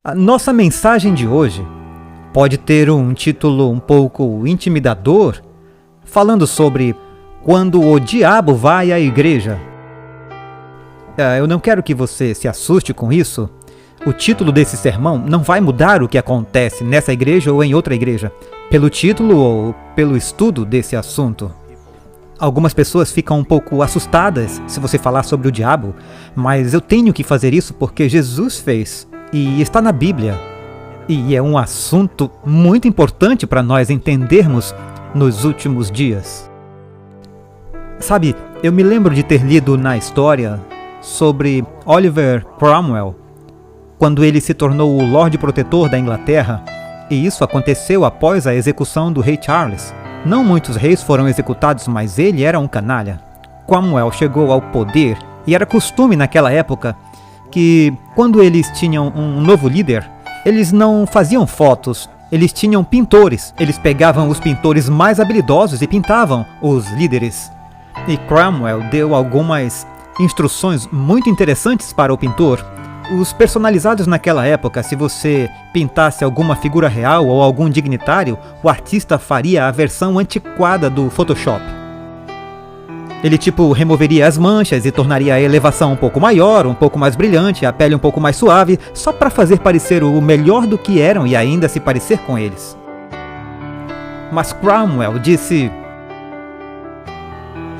A nossa mensagem de hoje pode ter um título um pouco intimidador, falando sobre quando o diabo vai à igreja. Eu não quero que você se assuste com isso. O título desse sermão não vai mudar o que acontece nessa igreja ou em outra igreja, pelo título ou pelo estudo desse assunto. Algumas pessoas ficam um pouco assustadas se você falar sobre o diabo, mas eu tenho que fazer isso porque Jesus fez. E está na Bíblia. E é um assunto muito importante para nós entendermos nos últimos dias. Sabe, eu me lembro de ter lido na história sobre Oliver Cromwell, quando ele se tornou o Lorde Protetor da Inglaterra, e isso aconteceu após a execução do rei Charles. Não muitos reis foram executados, mas ele era um canalha. Cromwell chegou ao poder e era costume naquela época que, quando eles tinham um novo líder, eles não faziam fotos, eles tinham pintores. Eles pegavam os pintores mais habilidosos e pintavam os líderes. E Cromwell deu algumas instruções muito interessantes para o pintor. Os personalizados naquela época, se você pintasse alguma figura real ou algum dignitário, o artista faria a versão antiquada do Photoshop. Ele removeria as manchas e tornaria a elevação um pouco maior, um pouco mais brilhante, a pele um pouco mais suave, só para fazer parecer o melhor do que eram e ainda se parecer com eles. Mas Cromwell disse: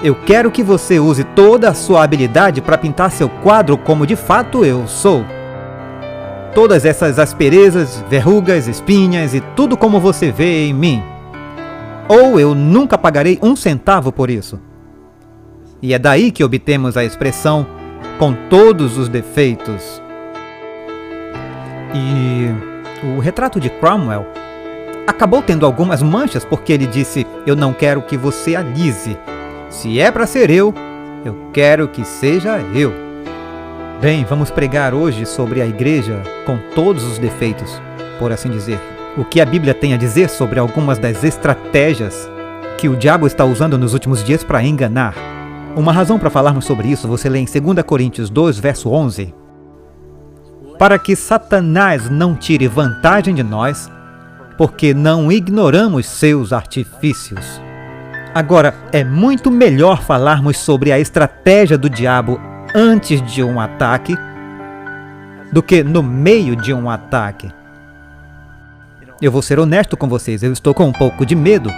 "Eu quero que você use toda a sua habilidade para pintar seu quadro como de fato eu sou. Todas essas asperezas, verrugas, espinhas e tudo como você vê em mim. Ou eu nunca pagarei um centavo por isso." E é daí que obtemos a expressão "com todos os defeitos". E o retrato de Cromwell acabou tendo algumas manchas porque ele disse: "Eu não quero que você alise. Se é para ser eu quero que seja eu." Bem, vamos pregar hoje sobre a igreja com todos os defeitos, por assim dizer. O que a Bíblia tem a dizer sobre algumas das estratégias que o diabo está usando nos últimos dias para enganar. Uma razão para falarmos sobre isso você lê em 2 Coríntios 2, verso 11. "Para que Satanás não tire vantagem de nós, porque não ignoramos seus artifícios." Agora, é muito melhor falarmos sobre a estratégia do diabo antes de um ataque do que no meio de um ataque. Eu vou ser honesto com vocês, eu estou com um pouco de medo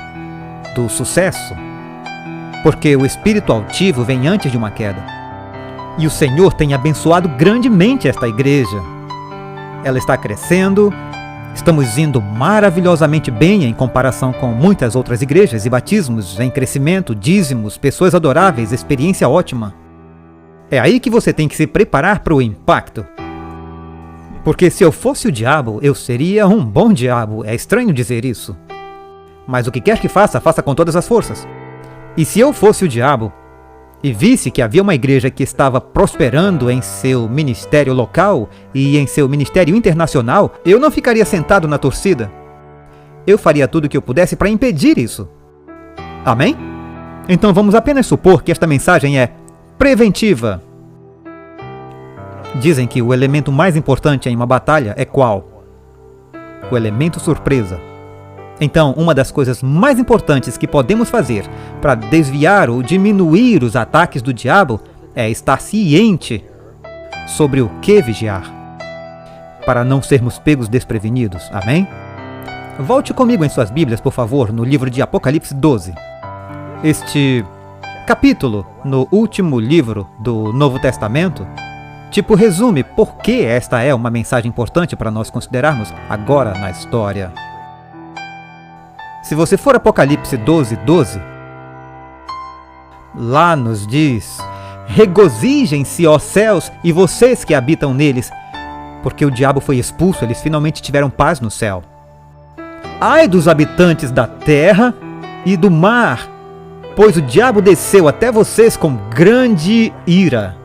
do sucesso, porque o espírito altivo vem antes de uma queda. E o Senhor tem abençoado grandemente esta igreja. Ela está crescendo. Estamos indo maravilhosamente bem em comparação com muitas outras igrejas e batismos em crescimento, dízimos, pessoas adoráveis, experiência ótima. É aí que você tem que se preparar para o impacto. Porque se eu fosse o diabo, eu seria um bom diabo. É estranho dizer isso. Mas o que quer que faça, faça com todas as forças. E se eu fosse o diabo e visse que havia uma igreja que estava prosperando em seu ministério local e em seu ministério internacional, eu não ficaria sentado na torcida. Eu faria tudo o que eu pudesse para impedir isso. Amém? Então vamos apenas supor que esta mensagem é preventiva. Dizem que o elemento mais importante em uma batalha é qual? O elemento surpresa. Então, uma das coisas mais importantes que podemos fazer para desviar ou diminuir os ataques do diabo é estar ciente sobre o que vigiar, para não sermos pegos desprevenidos. Amém? Volte comigo em suas Bíblias, por favor, no livro de Apocalipse 12. Este capítulo, no último livro do Novo Testamento, resume por que esta é uma mensagem importante para nós considerarmos agora na história. Se você for Apocalipse 12, 12, lá nos diz: "Regozijem-se, ó céus, e vocês que habitam neles, porque o diabo foi expulso, eles finalmente tiveram paz no céu. Ai dos habitantes da terra e do mar, pois o diabo desceu até vocês com grande ira,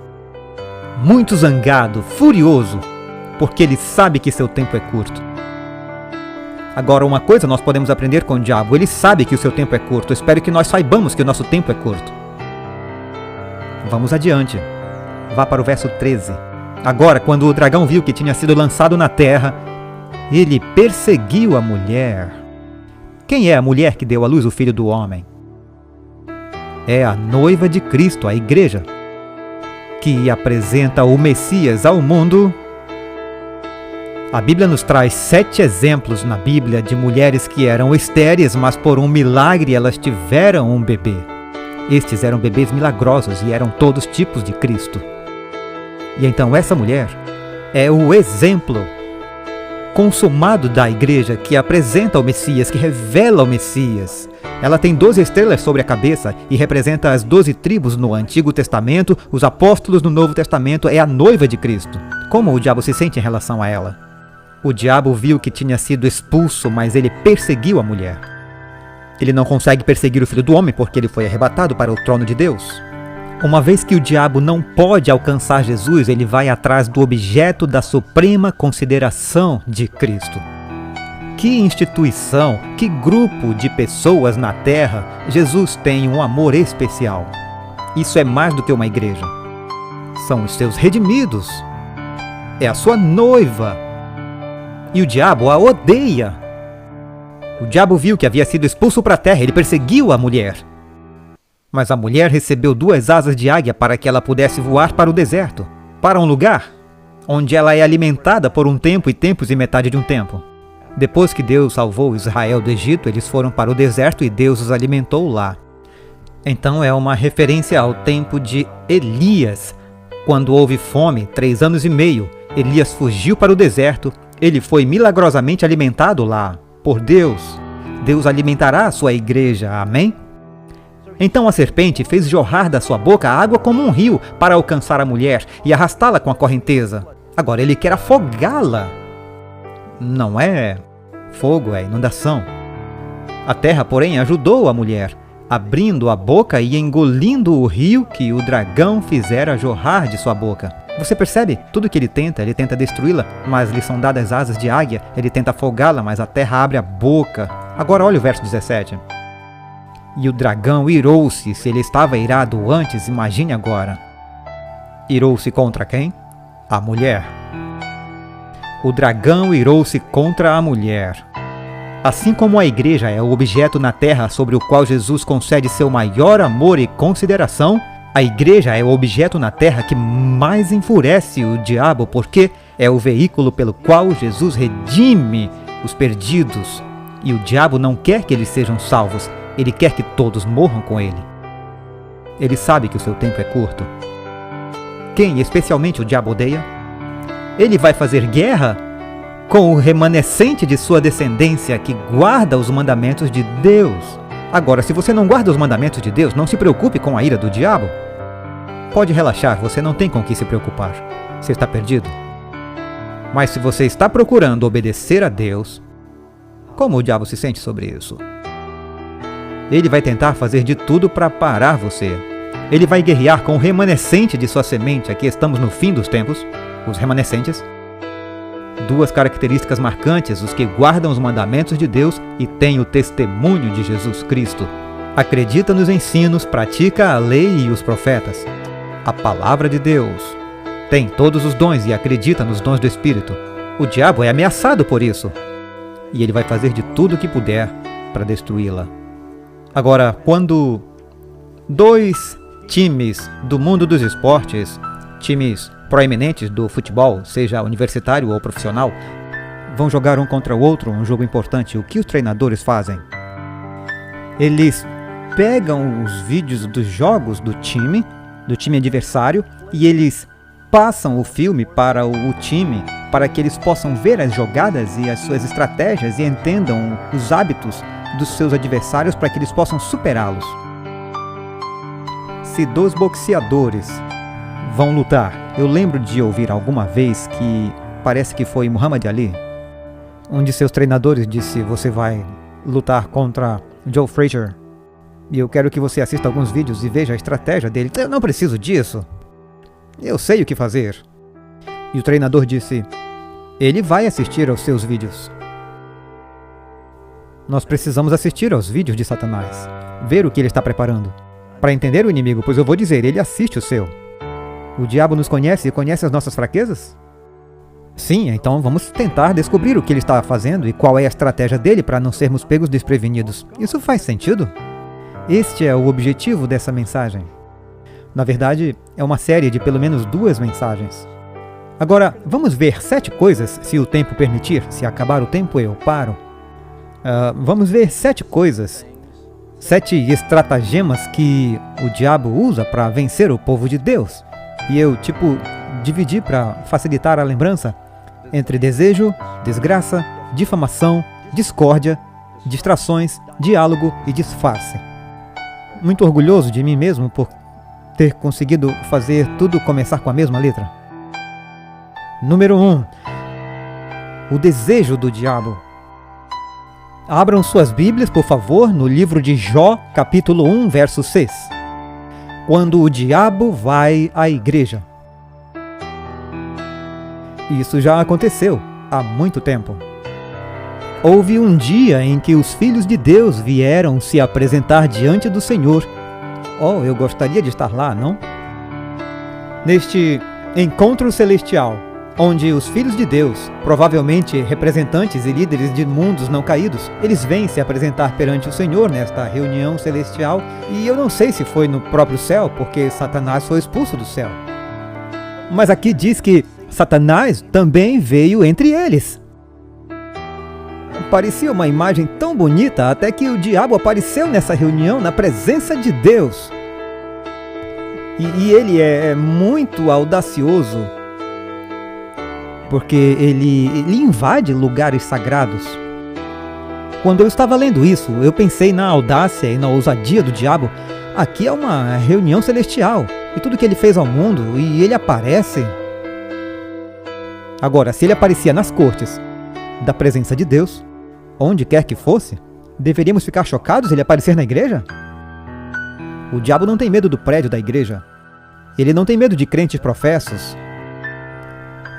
muito zangado, furioso, porque ele sabe que seu tempo é curto." Agora, uma coisa nós podemos aprender com o diabo: ele sabe que o seu tempo é curto. Eu espero que nós saibamos que o nosso tempo é curto. Vamos adiante. Vá para o verso 13. Agora, quando o dragão viu que tinha sido lançado na terra, ele perseguiu a mulher. Quem é a mulher que deu à luz o Filho do Homem? É a noiva de Cristo, a igreja, que apresenta o Messias ao mundo. A Bíblia nos traz 7 exemplos na Bíblia de mulheres que eram estéreis, mas por um milagre elas tiveram um bebê. Estes eram bebês milagrosos e eram todos tipos de Cristo. E então essa mulher é o exemplo consumado da igreja que apresenta o Messias, que revela o Messias. Ela tem 12 estrelas sobre a cabeça e representa as 12 tribos no Antigo Testamento, os apóstolos no Novo Testamento, é a noiva de Cristo. Como o diabo se sente em relação a ela? O diabo viu que tinha sido expulso, mas ele perseguiu a mulher. Ele não consegue perseguir o Filho do Homem porque ele foi arrebatado para o trono de Deus. Uma vez que o diabo não pode alcançar Jesus, ele vai atrás do objeto da suprema consideração de Cristo. Que instituição, que grupo de pessoas na terra Jesus tem um amor especial? Isso é mais do que uma igreja. São os seus redimidos. É a sua noiva. E o diabo a odeia. O diabo viu que havia sido expulso para a terra, ele perseguiu a mulher. Mas a mulher recebeu 2 asas de águia para que ela pudesse voar para o deserto, para um lugar onde ela é alimentada por um tempo e tempos e metade de um tempo. Depois que Deus salvou Israel do Egito, eles foram para o deserto e Deus os alimentou lá. Então é uma referência ao tempo de Elias. Quando houve fome, 3 anos e meio, Elias fugiu para o deserto. Ele foi milagrosamente alimentado lá por Deus. Deus alimentará a sua igreja, amém? Então a serpente fez jorrar da sua boca água como um rio para alcançar a mulher e arrastá-la com a correnteza. Agora ele quer afogá-la. Não é fogo, é inundação. A terra, porém, ajudou a mulher, abrindo a boca e engolindo o rio que o dragão fizera jorrar de sua boca. Você percebe? Tudo que ele tenta destruí-la, mas lhe são dadas asas de águia, ele tenta afogá-la, mas a terra abre a boca. Agora olha o verso 17. E o dragão irou-se. Se ele estava irado antes, imagine agora. Irou-se contra quem? A mulher. O dragão irou-se contra a mulher. Assim como a igreja é o objeto na terra sobre o qual Jesus concede seu maior amor e consideração, a igreja é o objeto na terra que mais enfurece o diabo, porque é o veículo pelo qual Jesus redime os perdidos. E o diabo não quer que eles sejam salvos, ele quer que todos morram com ele. Ele sabe que o seu tempo é curto. Quem especialmente o diabo odeia? Ele vai fazer guerra com o remanescente de sua descendência que guarda os mandamentos de Deus. Agora, se você não guarda os mandamentos de Deus, não se preocupe com a ira do diabo. Pode relaxar, você não tem com o que se preocupar. Você está perdido. Mas se você está procurando obedecer a Deus, como o diabo se sente sobre isso? Ele vai tentar fazer de tudo para parar você. Ele vai guerrear com o remanescente de sua semente. Aqui estamos no fim dos tempos, os remanescentes. 2 características marcantes: os que guardam os mandamentos de Deus e têm o testemunho de Jesus Cristo. Acredita nos ensinos, pratica a lei e os profetas. A palavra de Deus. Tem todos os dons e acredita nos dons do Espírito. O diabo é ameaçado por isso. E ele vai fazer de tudo o que puder para destruí-la. Agora, quando 2 times do mundo dos esportes, times proeminentes do futebol, seja universitário ou profissional, vão jogar um contra o outro, um jogo importante, o que os treinadores fazem? Eles pegam os vídeos dos jogos do time adversário, e eles passam o filme para o time, para que eles possam ver as jogadas e as suas estratégias e entendam os hábitos dos seus adversários para que eles possam superá-los. Se 2 boxeadores vão lutar, eu lembro de ouvir alguma vez que parece que foi Muhammad Ali, um de seus treinadores disse: você vai lutar contra Joe Frazier e eu quero que você assista alguns vídeos e veja a estratégia dele. Eu não preciso disso, eu sei o que fazer. E o treinador disse: ele vai assistir aos seus vídeos. Nós precisamos assistir aos vídeos de Satanás, ver o que ele está preparando, para entender o inimigo, pois eu vou dizer, ele assiste o seu. O diabo nos conhece e conhece as nossas fraquezas? Sim, então vamos tentar descobrir o que ele está fazendo e qual é a estratégia dele para não sermos pegos desprevenidos. Isso faz sentido? Este é o objetivo dessa mensagem. Na verdade, é uma série de pelo menos 2 mensagens. Agora, vamos ver 7 coisas, se o tempo permitir. Se acabar o tempo, eu paro. Vamos ver 7 coisas, 7 estratagemas que o diabo usa para vencer o povo de Deus. E eu, dividi para facilitar a lembrança entre desejo, desgraça, difamação, discórdia, distrações, diálogo e disfarce. Muito orgulhoso de mim mesmo por ter conseguido fazer tudo começar com a mesma letra. Número 1. O desejo do diabo. Abram suas Bíblias, por favor, no livro de Jó, capítulo 1, verso 6. Quando o diabo vai à igreja. Isso já aconteceu há muito tempo. Houve um dia em que os filhos de Deus vieram se apresentar diante do Senhor. Oh, eu gostaria de estar lá, não? Neste encontro celestial, onde os filhos de Deus, provavelmente representantes e líderes de mundos não caídos, eles vêm se apresentar perante o Senhor nesta reunião celestial, e eu não sei se foi no próprio céu, porque Satanás foi expulso do céu. Mas aqui diz que Satanás também veio entre eles. Parecia uma imagem tão bonita até que o diabo apareceu nessa reunião na presença de Deus. E ele é muito audacioso, porque ele invade lugares sagrados. Quando eu estava lendo isso, eu pensei na audácia e na ousadia do diabo. Aqui é uma reunião celestial, e tudo que ele fez ao mundo, e ele aparece. Agora, se ele aparecia nas cortes da presença de Deus, onde quer que fosse, deveríamos ficar chocados ele aparecer na igreja? O diabo não tem medo do prédio da igreja. Ele não tem medo de crentes professos.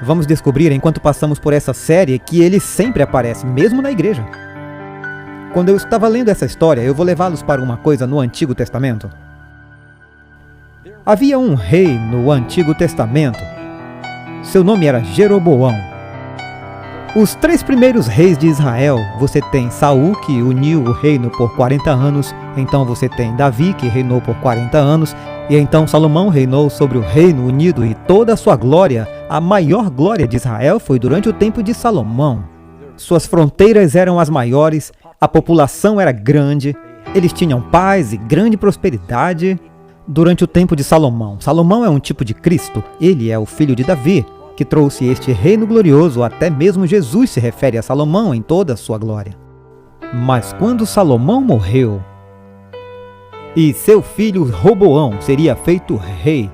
Vamos descobrir, enquanto passamos por essa série, que ele sempre aparece, mesmo na igreja. Quando eu estava lendo essa história, eu vou levá-los para uma coisa no Antigo Testamento. Havia um rei no Antigo Testamento. Seu nome era Jeroboão. Os 3 primeiros reis de Israel, você tem Saul, que uniu o reino por 40 anos, então você tem Davi, que reinou por 40 anos, e então Salomão reinou sobre o reino unido e toda a sua glória, a maior glória de Israel, foi durante o tempo de Salomão. Suas fronteiras eram as maiores, a população era grande, eles tinham paz e grande prosperidade durante o tempo de Salomão. Salomão é um tipo de Cristo, ele é o filho de Davi, que trouxe este reino glorioso. Até mesmo Jesus se refere a Salomão em toda a sua glória. Mas quando Salomão morreu, e seu filho Roboão seria feito rei,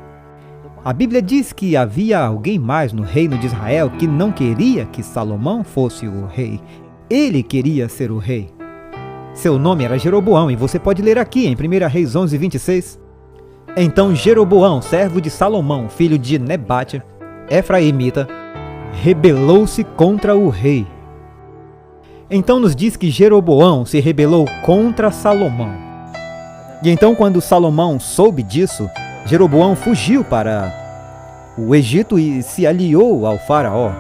a Bíblia diz que havia alguém mais no reino de Israel que não queria que Salomão fosse o rei. Ele queria ser o rei. Seu nome era Jeroboão, e você pode ler aqui em 1 Reis 11, 26. Então Jeroboão, servo de Salomão, filho de Nebate, Efraimita, rebelou-se contra o rei. Então nos diz que Jeroboão se rebelou contra Salomão. E então, quando Salomão soube disso, Jeroboão fugiu para o Egito e se aliou ao faraó.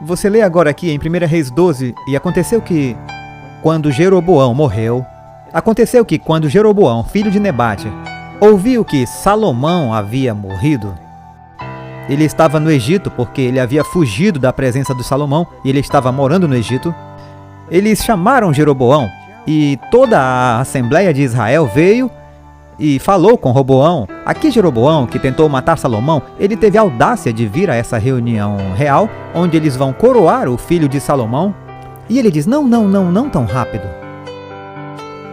Você lê agora aqui em 1 Reis 12, e aconteceu que quando Jeroboão morreu, filho de Nebate, ouviu que Salomão havia morrido. Ele estava no Egito porque ele havia fugido da presença de Salomão e ele estava morando no Egito. Eles chamaram Jeroboão e toda a Assembleia de Israel veio e falou com Roboão. Aqui Jeroboão, que tentou matar Salomão, ele teve a audácia de vir a essa reunião real, onde eles vão coroar o filho de Salomão. E ele diz, não tão rápido.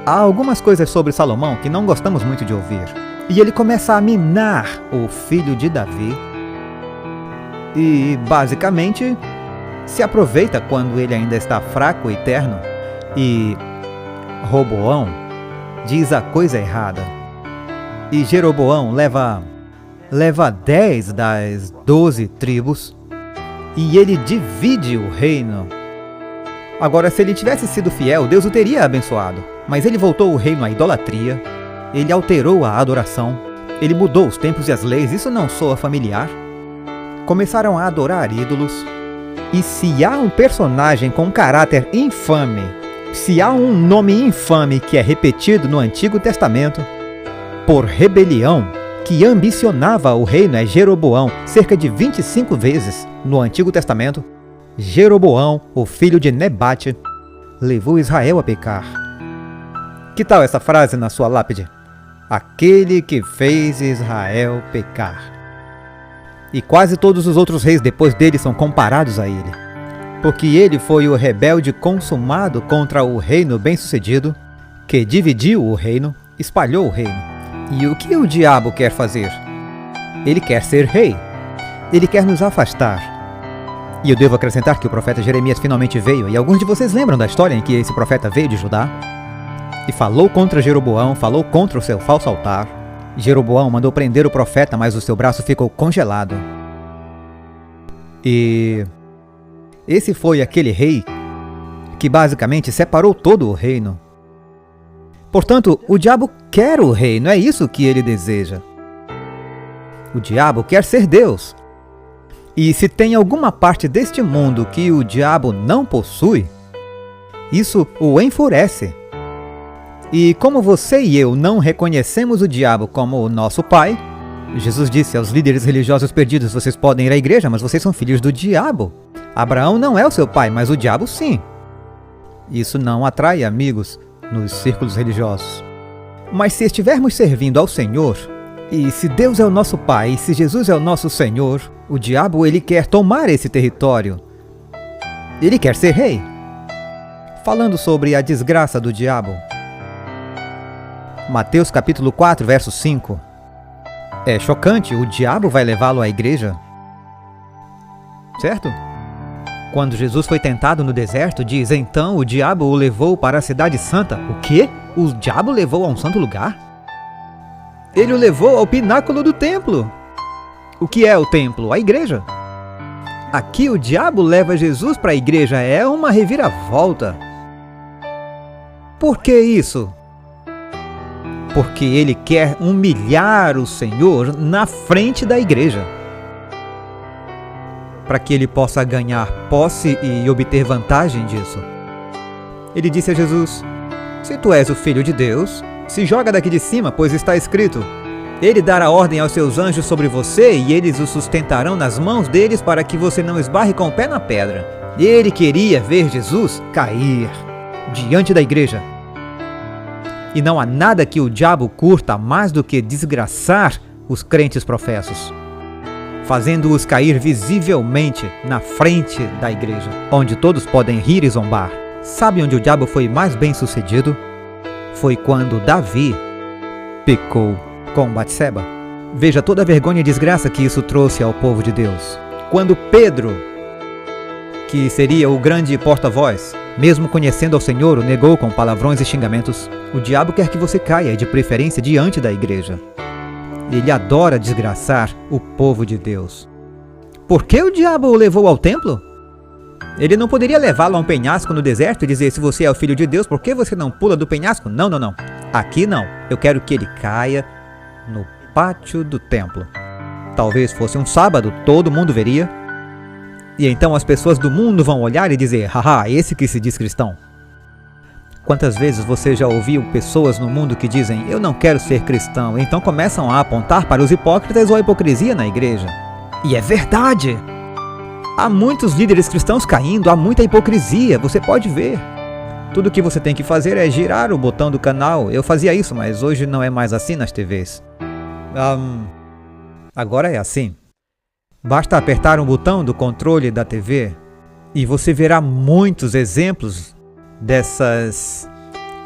Há algumas coisas sobre Salomão que não gostamos muito de ouvir. E ele começa a minar o filho de Davi. E, basicamente, se aproveita quando ele ainda está fraco e terno. E Roboão diz a coisa errada. E Jeroboão leva 10 das 12 tribos. E ele divide o reino. Agora, se ele tivesse sido fiel, Deus o teria abençoado. Mas ele voltou o reino à idolatria. Ele alterou a adoração. Ele mudou os tempos e as leis, isso não soa familiar? Começaram a adorar ídolos. E se há um personagem com um caráter infame, se há um nome infame que é repetido no Antigo Testamento, por rebelião, que ambicionava o reino, é Jeroboão, cerca de 25 vezes no Antigo Testamento. Jeroboão, o filho de Nebate, levou Israel a pecar. Que tal essa frase na sua lápide? Aquele que fez Israel pecar. E quase todos os outros reis depois dele são comparados a ele. Porque ele foi o rebelde consumado contra o reino bem-sucedido, que dividiu o reino, espalhou o reino. E o que o diabo quer fazer? Ele quer ser rei. Ele quer nos afastar. E eu devo acrescentar que o profeta Jeremias finalmente veio, e alguns de vocês lembram da história em que esse profeta veio de Judá? E falou contra Jeroboão, falou contra o seu falso altar. Jeroboão mandou prender o profeta, mas o seu braço ficou congelado. E esse foi aquele rei que basicamente separou todo o reino. Portanto, o diabo quer o reino, é isso que ele deseja. O diabo quer ser Deus. E se tem alguma parte deste mundo que o diabo não possui, isso o enfurece. E como você e eu não reconhecemos o diabo como o nosso pai, Jesus disse aos líderes religiosos perdidos: vocês podem ir à igreja, mas vocês são filhos do diabo. Abraão não é o seu pai, mas o diabo sim. Isso não atrai amigos nos círculos religiosos. Mas se estivermos servindo ao Senhor, e se Deus é o nosso pai, e se Jesus é o nosso Senhor, o diabo ele quer tomar esse território. Ele quer ser rei. Falando sobre a desgraça do diabo, Mateus capítulo 4, verso 5. É chocante, o diabo vai levá-lo à igreja. Certo? Quando Jesus foi tentado no deserto, diz: então o diabo o levou para a cidade santa. O quê? O diabo levou a um santo lugar? Ele o levou ao pináculo do templo. O que é o templo? A igreja. Aqui o diabo leva Jesus para a igreja, é uma reviravolta. Por que isso? Porque ele quer humilhar o Senhor na frente da igreja, para que ele possa ganhar posse e obter vantagem disso. Ele disse a Jesus: se tu és o Filho de Deus, se joga daqui de cima, pois está escrito: ele dará ordem aos seus anjos sobre você, e eles o sustentarão nas mãos deles, para que você não esbarre com o pé na pedra. Ele queria ver Jesus cair diante da igreja. E não há nada que o diabo curta mais do que desgraçar os crentes professos, fazendo-os cair visivelmente na frente da igreja, onde todos podem rir e zombar. Sabe onde o diabo foi mais bem sucedido? Foi quando Davi pecou com Batseba. Veja toda a vergonha e desgraça que isso trouxe ao povo de Deus. Quando Pedro, que seria o grande porta-voz, mesmo conhecendo ao Senhor, o negou com palavrões e xingamentos. O diabo quer que você caia, de preferência diante da igreja. Ele adora desgraçar o povo de Deus. Por que o diabo o levou ao templo? Ele não poderia levá-lo a um penhasco no deserto e dizer: se você é o Filho de Deus, por que você não pula do penhasco? Não, não, não. Aqui não. Eu quero que ele caia no pátio do templo. Talvez fosse um sábado, todo mundo veria. E então as pessoas do mundo vão olhar e dizer: haha, esse que se diz cristão. Quantas vezes você já ouviu pessoas no mundo que dizem: eu não quero ser cristão, e então começam a apontar para os hipócritas ou a hipocrisia na igreja. E é verdade! Há muitos líderes cristãos caindo, há muita hipocrisia, você pode ver. Tudo que você tem que fazer é girar o botão do canal. Eu fazia isso, mas hoje não é mais assim nas TVs. Agora é assim. Basta apertar um botão do controle da TV e você verá muitos exemplos dessas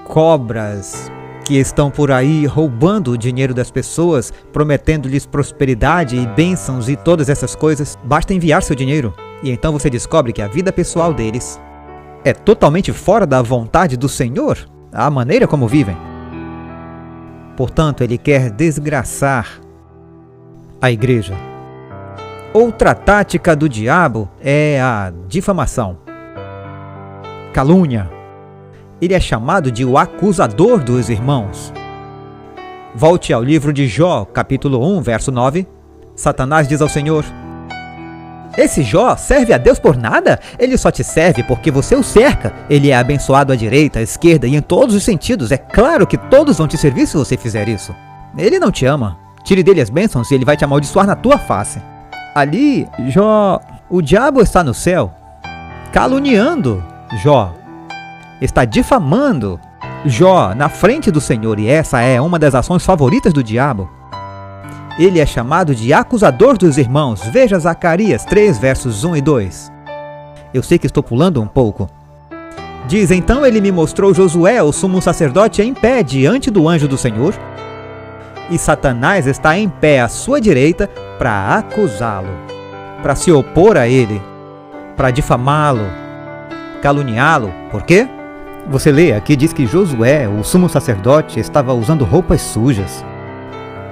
cobras que estão por aí roubando o dinheiro das pessoas, prometendo-lhes prosperidade e bênçãos e todas essas coisas. Basta enviar seu dinheiro e então você descobre que a vida pessoal deles é totalmente fora da vontade do Senhor, a maneira como vivem. Portanto, ele quer desgraçar a igreja. Outra tática do diabo é a difamação, calúnia. Ele é chamado de o acusador dos irmãos. Volte ao livro de Jó, capítulo 1, verso 9. Satanás diz ao Senhor: esse Jó serve a Deus por nada? Ele só te serve porque você o cerca. Ele é abençoado à direita, à esquerda e em todos os sentidos. É claro que todos vão te servir se você fizer isso. Ele não te ama. Tire dele as bênçãos e ele vai te amaldiçoar na tua face. Ali, Jó, o diabo está no céu, caluniando Jó. Está difamando Jó na frente do Senhor, e essa é uma das ações favoritas do diabo. Ele é chamado de acusador dos irmãos. Veja Zacarias 3, versos 1 e 2. Eu sei que estou pulando um pouco. Diz: então ele me mostrou Josué, o sumo sacerdote, em pé diante do anjo do Senhor, e Satanás está em pé à sua direita para acusá-lo, para se opor a ele, para difamá-lo, caluniá-lo. Por quê? Você lê aqui, diz que Josué, o sumo sacerdote, estava usando roupas sujas.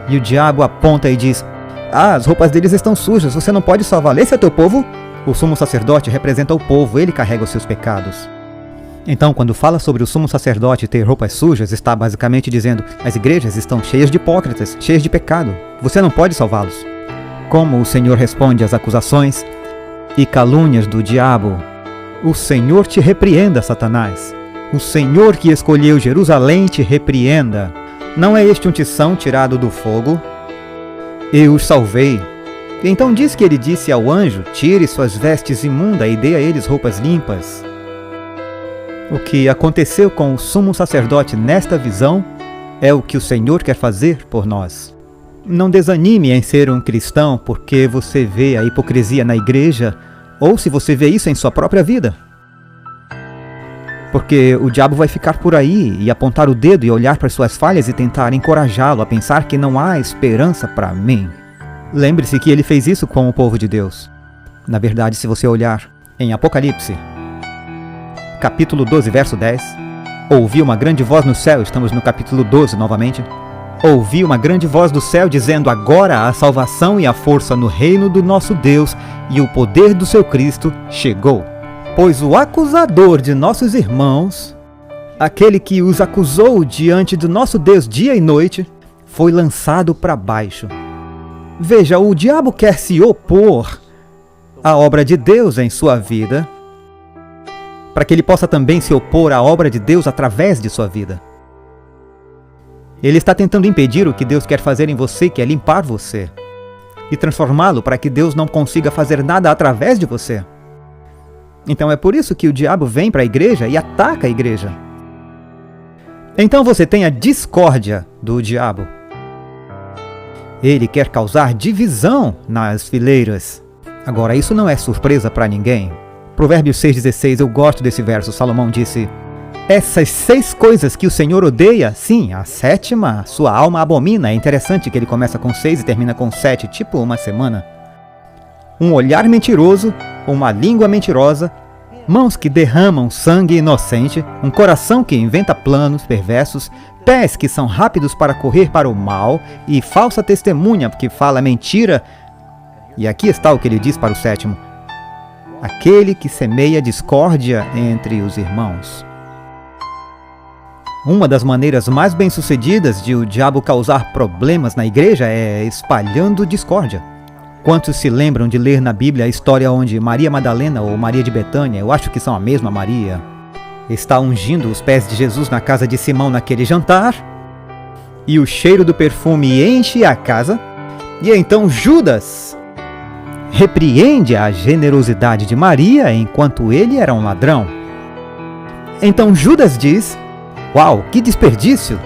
E o diabo aponta e diz: as roupas deles estão sujas, você não pode salvar. Esse é teu povo? O sumo sacerdote representa o povo, ele carrega os seus pecados. Então, quando fala sobre o sumo sacerdote ter roupas sujas, está basicamente dizendo: as igrejas estão cheias de hipócritas, cheias de pecado. Você não pode salvá-los. Como o Senhor responde às acusações e calúnias do diabo? O Senhor te repreenda, Satanás. O Senhor que escolheu Jerusalém te repreenda. Não é este um tição tirado do fogo? Eu os salvei. Então diz que ele disse ao anjo: tire suas vestes imundas e dê a eles roupas limpas. O que aconteceu com o sumo sacerdote nesta visão é o que o Senhor quer fazer por nós. Não desanime em ser um cristão porque você vê a hipocrisia na igreja, ou se você vê isso em sua própria vida. Porque o diabo vai ficar por aí e apontar o dedo e olhar para suas falhas e tentar encorajá-lo a pensar que não há esperança para mim. Lembre-se que ele fez isso com o povo de Deus. Na verdade, se você olhar em Apocalipse, capítulo 12, verso 10, ouvi uma grande voz no céu, estamos no capítulo 12 novamente, ouvi uma grande voz do céu dizendo: agora a salvação e a força no reino do nosso Deus e o poder do seu Cristo chegou. Pois o acusador de nossos irmãos, aquele que os acusou diante do nosso Deus dia e noite, foi lançado para baixo. Veja, o diabo quer se opor à obra de Deus em sua vida, para que ele possa também se opor à obra de Deus através de sua vida. Ele está tentando impedir o que Deus quer fazer em você, que é limpar você, e transformá-lo para que Deus não consiga fazer nada através de você. Então é por isso que o diabo vem para a igreja e ataca a igreja. Então você tem a discórdia do diabo. Ele quer causar divisão nas fileiras. Agora, isso não é surpresa para ninguém. Provérbios 6,16, eu gosto desse verso. Salomão disse: essas 6 coisas que o Senhor odeia, sim, a 7ª sua alma abomina. É interessante que ele começa com 6 e termina com 7, tipo uma semana. Um olhar mentiroso, uma língua mentirosa, mãos que derramam sangue inocente, um coração que inventa planos perversos, pés que são rápidos para correr para o mal e falsa testemunha que fala mentira. E aqui está o que ele diz para o 7º: aquele que semeia discórdia entre os irmãos. Uma das maneiras mais bem-sucedidas de o diabo causar problemas na igreja é espalhando discórdia. Quantos se lembram de ler na Bíblia a história onde Maria Madalena ou Maria de Betânia, eu acho que são a mesma Maria, está ungindo os pés de Jesus na casa de Simão naquele jantar, e o cheiro do perfume enche a casa, e então Judas repreende a generosidade de Maria enquanto ele era um ladrão. Então Judas diz: uau, que desperdício!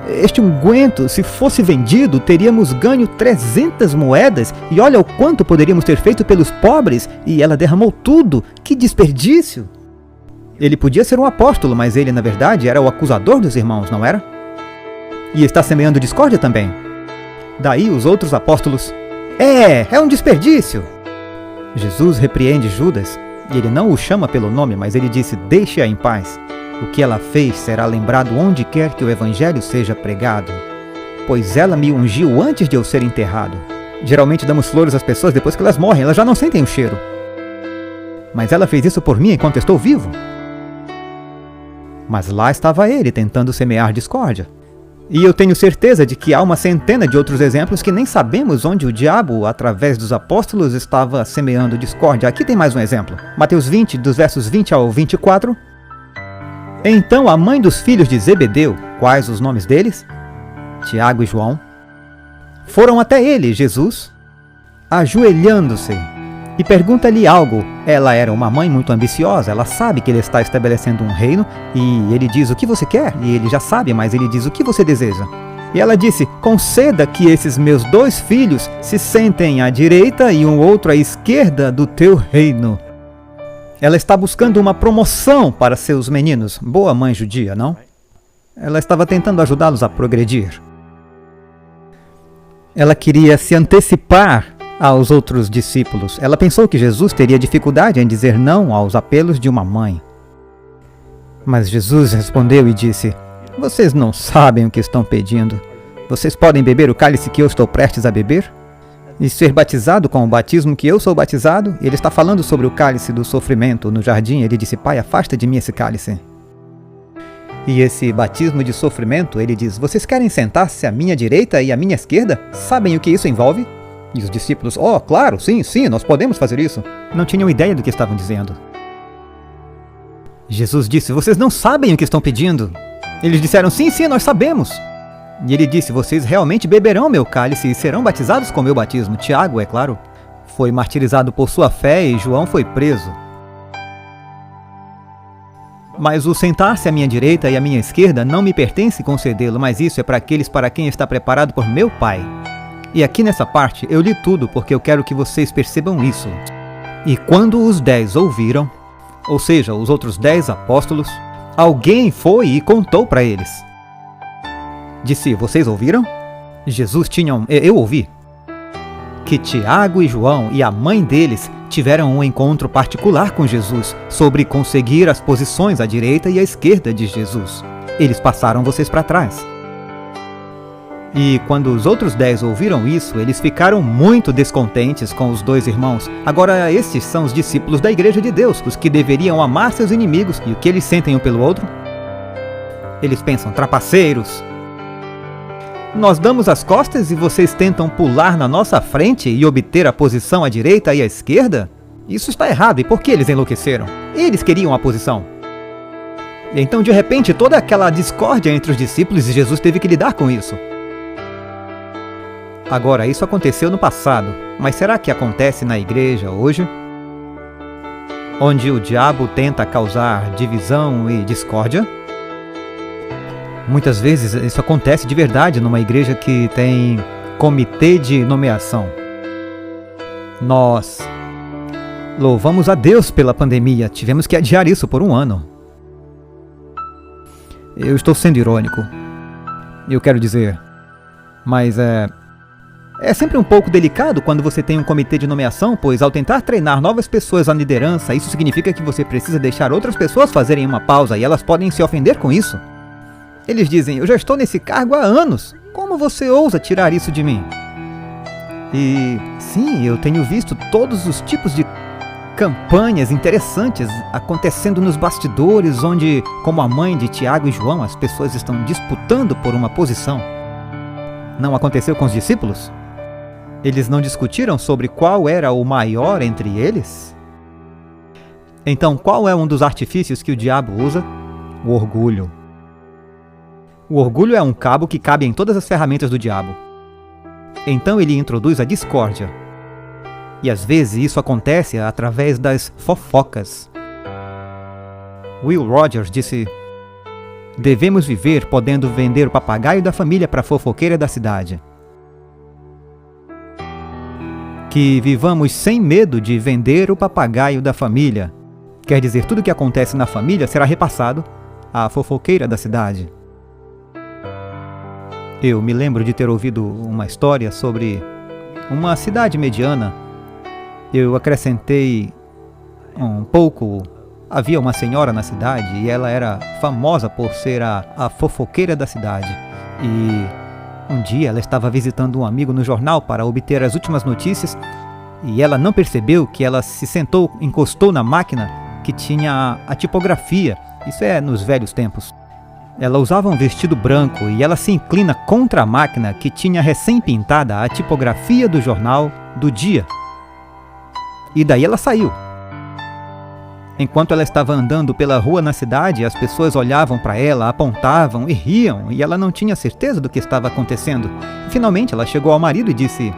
Este unguento, se fosse vendido, teríamos ganho 300 moedas, e olha o quanto poderíamos ter feito pelos pobres, e ela derramou tudo. Que desperdício! Ele podia ser um apóstolo, mas ele, na verdade, era o acusador dos irmãos, não era? E está semeando discórdia também. Daí os outros apóstolos: é um desperdício! Jesus repreende Judas, e ele não o chama pelo nome, mas ele disse: deixe-a em paz. O que ela fez será lembrado onde quer que o evangelho seja pregado, pois ela me ungiu antes de eu ser enterrado. Geralmente damos flores às pessoas depois que elas morrem, elas já não sentem o cheiro. Mas ela fez isso por mim enquanto estou vivo. Mas lá estava ele tentando semear discórdia. E eu tenho certeza de que há uma centena de outros exemplos que nem sabemos onde o diabo, através dos apóstolos, estava semeando discórdia. Aqui tem mais um exemplo. Mateus 20, dos versos 20 ao 24. Então a mãe dos filhos de Zebedeu, quais os nomes deles? Tiago e João, foram até ele, Jesus, ajoelhando-se, e pergunta-lhe algo. Ela era uma mãe muito ambiciosa, ela sabe que ele está estabelecendo um reino, e ele diz: o que você quer? E ele já sabe, mas ele diz: o que você deseja? E ela disse: conceda que esses meus 2 filhos se sentem à direita e um outro à esquerda do teu reino. Ela está buscando uma promoção para seus meninos. Boa mãe judia, não? Ela estava tentando ajudá-los a progredir. Ela queria se antecipar aos outros discípulos. Ela pensou que Jesus teria dificuldade em dizer não aos apelos de uma mãe. Mas Jesus respondeu e disse: vocês não sabem o que estão pedindo. Vocês podem beber o cálice que eu estou prestes a beber? E ser batizado com o batismo que eu sou batizado? Ele está falando sobre o cálice do sofrimento no jardim. Ele disse: Pai, afasta de mim esse cálice. E esse batismo de sofrimento, ele diz: vocês querem sentar-se à minha direita e à minha esquerda? Sabem o que isso envolve? E os discípulos: oh, claro, sim, nós podemos fazer isso. Não tinham ideia do que estavam dizendo. Jesus disse: vocês não sabem o que estão pedindo. Eles disseram: sim, nós sabemos. E ele disse: vocês realmente beberão meu cálice e serão batizados com meu batismo. Tiago, é claro, foi martirizado por sua fé e João foi preso. Mas o sentar-se à minha direita e à minha esquerda não me pertence concedê-lo, mas isso é para aqueles para quem está preparado por meu Pai. E aqui nessa parte eu li tudo porque eu quero que vocês percebam isso. E quando os 10 ouviram, ou seja, os outros 10 apóstolos, alguém foi e contou para eles. Disse: vocês ouviram? Eu ouvi que Tiago e João e a mãe deles tiveram um encontro particular com Jesus sobre conseguir as posições à direita e à esquerda de Jesus. Eles passaram vocês para trás. E quando os outros 10 ouviram isso, eles ficaram muito descontentes com os 2 irmãos. Agora, estes são os discípulos da Igreja de Deus, os que deveriam amar seus inimigos. E o que eles sentem um pelo outro? Eles pensam: trapaceiros. Nós damos as costas e vocês tentam pular na nossa frente e obter a posição à direita e à esquerda? Isso está errado. E por que eles enlouqueceram? Eles queriam a posição. E então, de repente, toda aquela discórdia entre os discípulos, e Jesus teve que lidar com isso. Agora, isso aconteceu no passado, mas será que acontece na igreja hoje? Onde o diabo tenta causar divisão e discórdia? Muitas vezes isso acontece de verdade numa igreja que tem comitê de nomeação. Nós louvamos a Deus pela pandemia, tivemos que adiar isso por 1 ano. Eu estou sendo irônico, eu quero dizer, mas é sempre um pouco delicado quando você tem um comitê de nomeação, pois ao tentar treinar novas pessoas à liderança, isso significa que você precisa deixar outras pessoas fazerem uma pausa e elas podem se ofender com isso. Eles dizem: eu já estou nesse cargo há anos, como você ousa tirar isso de mim? E sim, eu tenho visto todos os tipos de campanhas interessantes acontecendo nos bastidores, onde, como a mãe de Tiago e João, as pessoas estão disputando por uma posição. Não aconteceu com os discípulos? Eles não discutiram sobre qual era o maior entre eles? Então, qual é um dos artifícios que o diabo usa? O orgulho. O orgulho é um cabo que cabe em todas as ferramentas do diabo. Então ele introduz a discórdia. E às vezes isso acontece através das fofocas. Will Rogers disse: devemos viver podendo vender o papagaio da família para a fofoqueira da cidade. Que vivamos sem medo de vender o papagaio da família. Quer dizer, tudo que acontece na família será repassado à fofoqueira da cidade. Eu me lembro de ter ouvido uma história sobre uma cidade mediana. Eu acrescentei um pouco. Havia uma senhora na cidade e ela era famosa por ser a fofoqueira da cidade. E um dia ela estava visitando um amigo no jornal para obter as últimas notícias e ela não percebeu que ela se sentou, encostou na máquina que tinha a tipografia. Isso é nos velhos tempos. Ela usava um vestido branco e ela se inclina contra a máquina que tinha recém-pintada a tipografia do jornal do dia. E daí ela saiu. Enquanto ela estava andando pela rua na cidade, as pessoas olhavam para ela, apontavam e riam, e ela não tinha certeza do que estava acontecendo. Finalmente ela chegou ao marido e disse: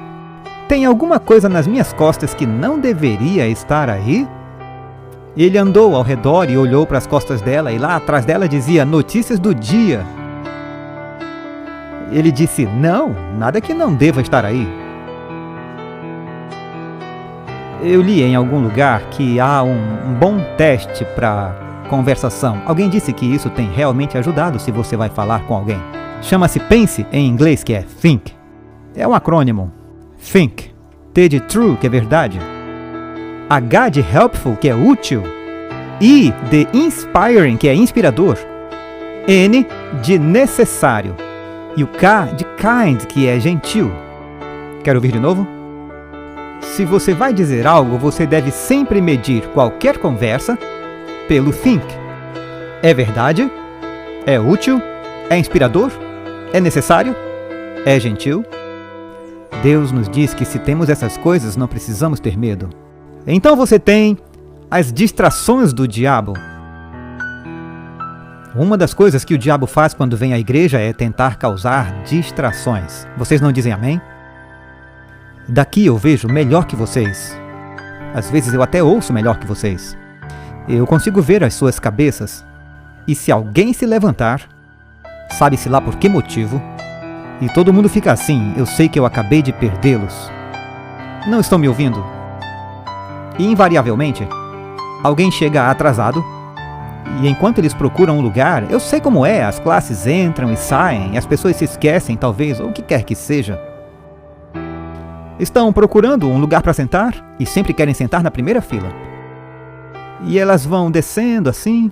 "Tem alguma coisa nas minhas costas que não deveria estar aí?" Ele andou ao redor e olhou para as costas dela, e lá atrás dela dizia "Notícias do dia". Ele disse: "Não, nada que não deva estar aí." Eu li em algum lugar que há um bom teste para conversação. Alguém disse que isso tem realmente ajudado se você vai falar com alguém. Chama-se PENSE em inglês, que é THINK. É um acrônimo. THINK. T de true, que é verdade. H de helpful, que é útil. I de inspiring, que é inspirador. N de necessário. E o K de kind, que é gentil. Quer ouvir de novo? Se você vai dizer algo, você deve sempre medir qualquer conversa pelo think. É verdade? É útil? É inspirador? É necessário? É gentil? Deus nos diz que se temos essas coisas, não precisamos ter medo. Então você tem as distrações do diabo. Uma das coisas que o diabo faz quando vem à igreja é tentar causar distrações. Vocês não dizem amém? Daqui eu vejo melhor que vocês. Às vezes eu até ouço melhor que vocês. Eu consigo ver as suas cabeças. E se alguém se levantar, sabe-se lá por que motivo, e todo mundo fica assim, eu sei que eu acabei de perdê-los. Não estão me ouvindo? E invariavelmente, alguém chega atrasado, e enquanto eles procuram um lugar, eu sei como é, as classes entram e saem, as pessoas se esquecem talvez, ou o que quer que seja. Estão procurando um lugar para sentar e sempre querem sentar na primeira fila. E elas vão descendo assim.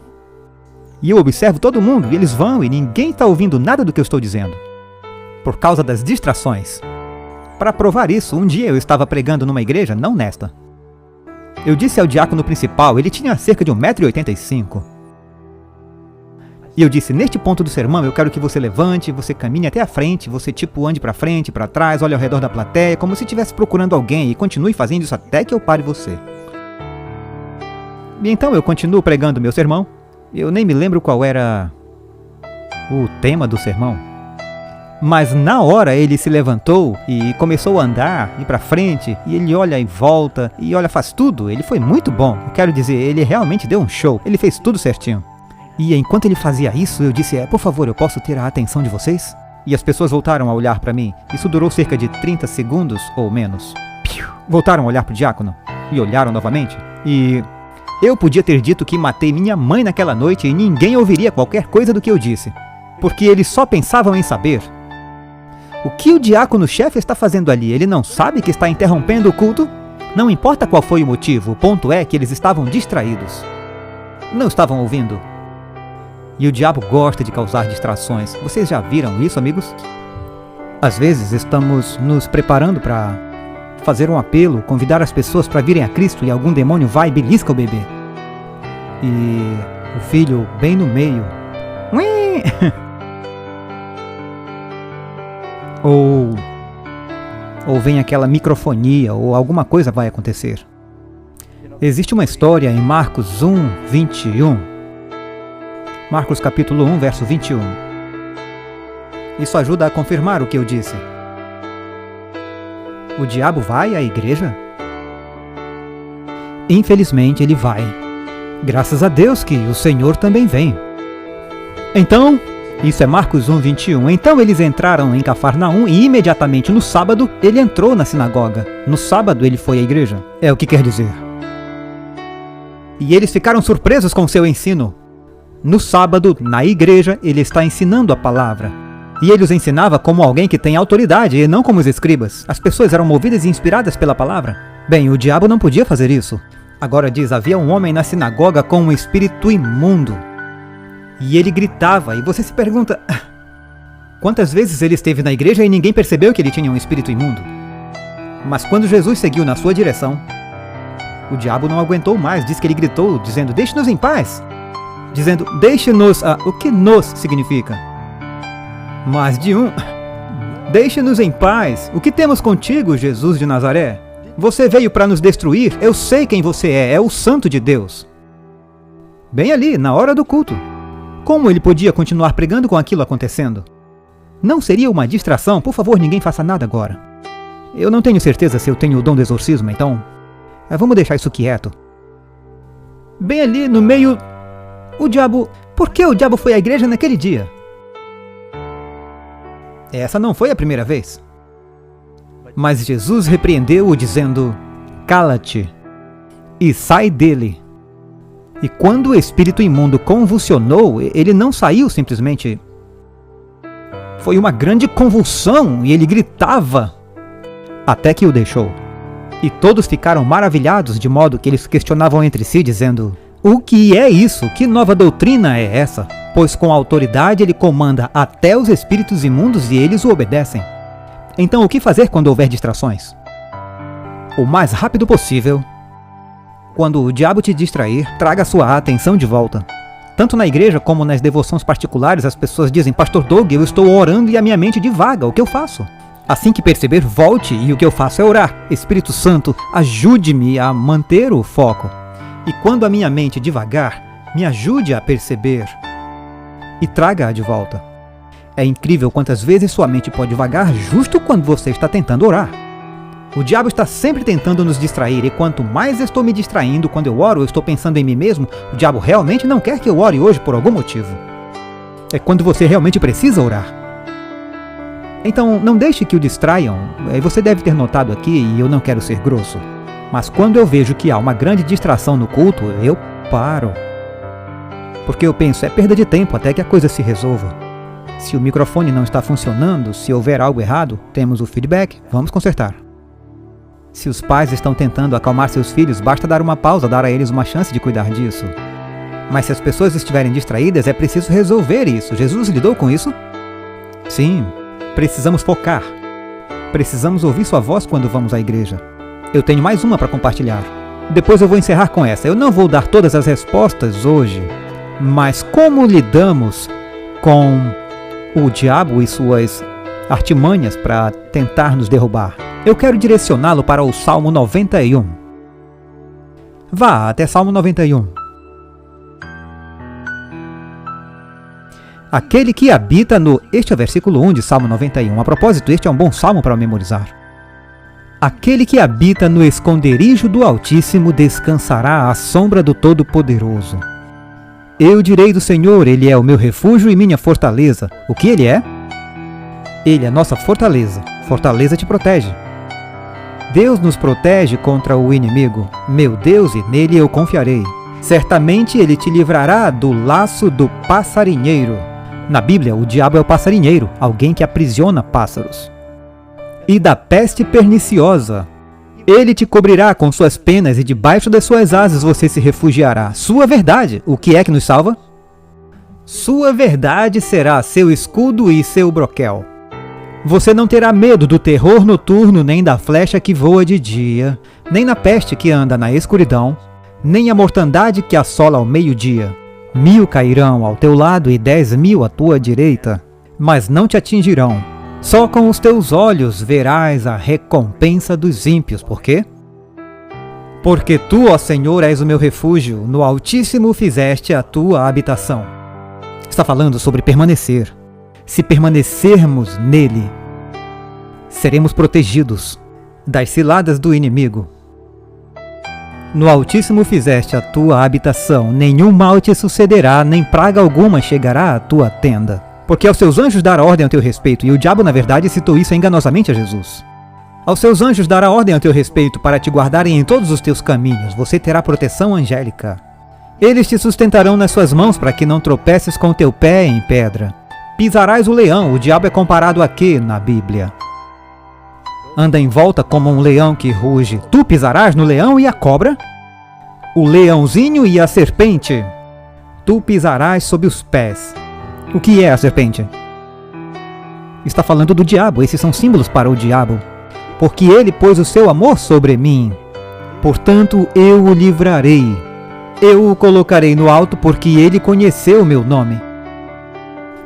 E eu observo todo mundo e eles vão e ninguém está ouvindo nada do que eu estou dizendo. Por causa das distrações. Para provar isso, um dia eu estava pregando numa igreja, não nesta. Eu disse ao diácono principal, ele tinha cerca de 1,85 m. E eu disse, neste ponto do sermão, eu quero que você levante, você caminhe até a frente, você ande para frente, para trás, olhe ao redor da plateia, como se estivesse procurando alguém, e continue fazendo isso até que eu pare você. E então eu continuo pregando meu sermão. Eu nem me lembro qual era o tema do sermão. Mas na hora ele se levantou e começou a andar, ir para frente, e ele olha e volta, e olha, faz tudo. Ele foi muito bom. Eu quero dizer, ele realmente deu um show. Ele fez tudo certinho. E enquanto ele fazia isso, eu disse, por favor, eu posso ter a atenção de vocês? E as pessoas voltaram a olhar para mim. Isso durou cerca de 30 segundos ou menos. Voltaram a olhar para o diácono e olharam novamente. E eu podia ter dito que matei minha mãe naquela noite e ninguém ouviria qualquer coisa do que eu disse. Porque eles só pensavam em saber. O que o diácono-chefe está fazendo ali? Ele não sabe que está interrompendo o culto? Não importa qual foi o motivo, o ponto é que eles estavam distraídos. Não estavam ouvindo. E o diabo gosta de causar distrações. Vocês já viram isso, amigos? Às vezes estamos nos preparando para fazer um apelo, convidar as pessoas para virem a Cristo e algum demônio vai e belisca o bebê. E o filho bem no meio. Ou vem aquela microfonia, ou alguma coisa vai acontecer. Existe uma história em Marcos 1, 21. Marcos capítulo 1, verso 21. Isso ajuda a confirmar o que eu disse. O diabo vai à igreja? Infelizmente ele vai. Graças a Deus que o Senhor também vem. Então, isso é Marcos 1, 21. Então eles entraram em Cafarnaum e imediatamente no sábado ele entrou na sinagoga. No sábado ele foi à igreja. É o que quer dizer. E eles ficaram surpresos com seu ensino. No sábado, na igreja, ele está ensinando a palavra. E ele os ensinava como alguém que tem autoridade e não como os escribas. As pessoas eram movidas e inspiradas pela palavra. Bem, o diabo não podia fazer isso. Agora diz, havia um homem na sinagoga com um espírito imundo. E ele gritava, e você se pergunta, quantas vezes ele esteve na igreja e ninguém percebeu que ele tinha um espírito imundo? Mas quando Jesus seguiu na sua direção, o diabo não aguentou mais, diz que ele gritou, dizendo, deixe-nos em paz. dizendo, deixe-nos, o que nos significa? Mas de um, deixe-nos em paz, o que temos contigo, Jesus de Nazaré? Você veio para nos destruir, eu sei quem você é o Santo de Deus. Bem ali, na hora do culto. Como ele podia continuar pregando com aquilo acontecendo? Não seria uma distração? Por favor, ninguém faça nada agora. Eu não tenho certeza se eu tenho o dom do exorcismo, então vamos deixar isso quieto. Bem ali no meio, o diabo... Por que o diabo foi à igreja naquele dia? Essa não foi a primeira vez. Mas Jesus repreendeu-o dizendo, cala-te e sai dele. E quando o espírito imundo convulsionou, ele não saiu simplesmente. Foi uma grande convulsão e ele gritava até que o deixou. E todos ficaram maravilhados, de modo que eles questionavam entre si, dizendo, o que é isso? Que nova doutrina é essa? Pois com autoridade ele comanda até os espíritos imundos e eles o obedecem. Então o que fazer quando houver distrações? O mais rápido possível. Quando o diabo te distrair, traga sua atenção de volta. Tanto na igreja como nas devoções particulares, as pessoas dizem, Pastor Doug, eu estou orando e a minha mente divaga, o que eu faço? Assim que perceber, volte e o que eu faço é orar. Espírito Santo, ajude-me a manter o foco. E quando a minha mente divagar, me ajude a perceber e traga-a de volta. É incrível quantas vezes sua mente pode vagar justo quando você está tentando orar. O diabo está sempre tentando nos distrair, e quanto mais estou me distraindo quando eu oro, eu estou pensando em mim mesmo, o diabo realmente não quer que eu ore hoje por algum motivo. É quando você realmente precisa orar. Então, não deixe que o distraiam. Você deve ter notado aqui, e eu não quero ser grosso, mas quando eu vejo que há uma grande distração no culto, eu paro. Porque eu penso, é perda de tempo até que a coisa se resolva. Se o microfone não está funcionando, se houver algo errado, temos o feedback, vamos consertar. Se os pais estão tentando acalmar seus filhos, basta dar uma pausa, dar a eles uma chance de cuidar disso. Mas se as pessoas estiverem distraídas, é preciso resolver isso. Jesus lidou com isso? Sim, precisamos focar. Precisamos ouvir sua voz quando vamos à igreja. Eu tenho mais uma para compartilhar. Depois eu vou encerrar com essa. Eu não vou dar todas as respostas hoje, mas como lidamos com o diabo e suas artimanhas para tentar nos derrubar? Eu quero direcioná-lo para o Salmo 91. Vá até Salmo 91. Aquele que habita no... Este é o versículo 1 de Salmo 91. A propósito, este é um bom salmo para memorizar. Aquele que habita no esconderijo do Altíssimo descansará à sombra do Todo-Poderoso. Eu direi do Senhor, Ele é o meu refúgio e minha fortaleza. O que Ele é? Ele é nossa fortaleza. Fortaleza te protege. Deus nos protege contra o inimigo. Meu Deus, e nele eu confiarei. Certamente Ele te livrará do laço do passarinheiro. Na Bíblia, o diabo é o passarinheiro, alguém que aprisiona pássaros. E da peste perniciosa. Ele te cobrirá com suas penas e debaixo das suas asas você se refugiará. Sua verdade, o que é que nos salva? Sua verdade será seu escudo e seu broquel. Você não terá medo do terror noturno, nem da flecha que voa de dia, nem na peste que anda na escuridão, nem a mortandade que assola ao meio-dia. 1000 cairão ao teu lado e 10.000 à tua direita, mas não te atingirão. Só com os teus olhos verás a recompensa dos ímpios. Por quê? Porque tu, ó Senhor, és o meu refúgio, no Altíssimo fizeste a tua habitação. Está falando sobre permanecer. Se permanecermos nele, seremos protegidos das ciladas do inimigo. No Altíssimo fizeste a tua habitação, nenhum mal te sucederá, nem praga alguma chegará à tua tenda. Porque aos seus anjos dará ordem ao teu respeito, e o diabo, na verdade, citou isso enganosamente a Jesus. Aos seus anjos dará ordem ao teu respeito para te guardarem em todos os teus caminhos, você terá proteção angélica. Eles te sustentarão nas suas mãos para que não tropeces com o teu pé em pedra. Pisarás o leão, o diabo é comparado a quê na Bíblia? Anda em volta como um leão que ruge. Tu pisarás no leão e a cobra? O leãozinho e a serpente? Tu pisarás sob os pés. O que é a serpente? Está falando do diabo, esses são símbolos para o diabo. Porque ele pôs o seu amor sobre mim. Portanto, eu o livrarei. Eu o colocarei no alto porque ele conheceu o meu nome.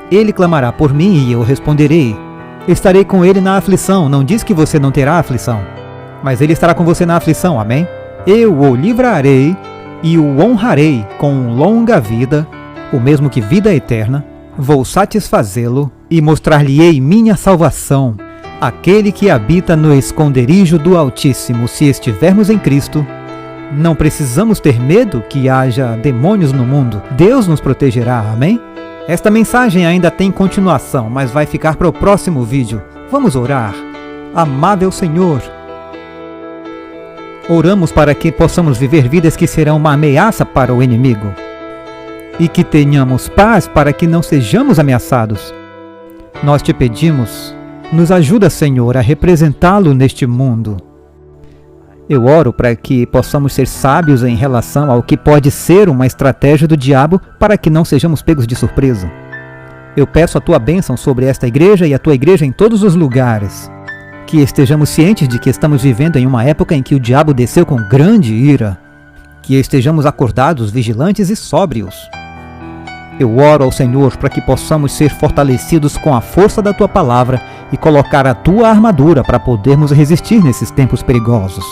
Ele clamará por mim e eu responderei. Estarei com ele na aflição. Não diz que você não terá aflição, mas ele estará com você na aflição, amém? Eu o livrarei e o honrarei com longa vida, o mesmo que vida eterna. Vou satisfazê-lo e mostrar-lhe-ei minha salvação. Aquele que habita no esconderijo do Altíssimo, se estivermos em Cristo, não precisamos ter medo que haja demônios no mundo. Deus nos protegerá, amém? Esta mensagem ainda tem continuação, mas vai ficar para o próximo vídeo. Vamos orar. Amável Senhor, oramos para que possamos viver vidas que serão uma ameaça para o inimigo e que tenhamos paz para que não sejamos ameaçados. Nós te pedimos, nos ajuda, Senhor, a representá-lo neste mundo. Eu oro para que possamos ser sábios em relação ao que pode ser uma estratégia do diabo para que não sejamos pegos de surpresa. Eu peço a tua bênção sobre esta igreja e a tua igreja em todos os lugares. Que estejamos cientes de que estamos vivendo em uma época em que o diabo desceu com grande ira. Que estejamos acordados, vigilantes e sóbrios. Eu oro ao Senhor para que possamos ser fortalecidos com a força da tua palavra e colocar a tua armadura para podermos resistir nesses tempos perigosos.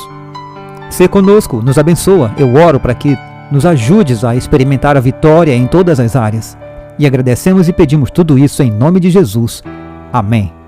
Sê conosco, nos abençoa. Eu oro para que nos ajudes a experimentar a vitória em todas as áreas. E agradecemos e pedimos tudo isso em nome de Jesus. Amém.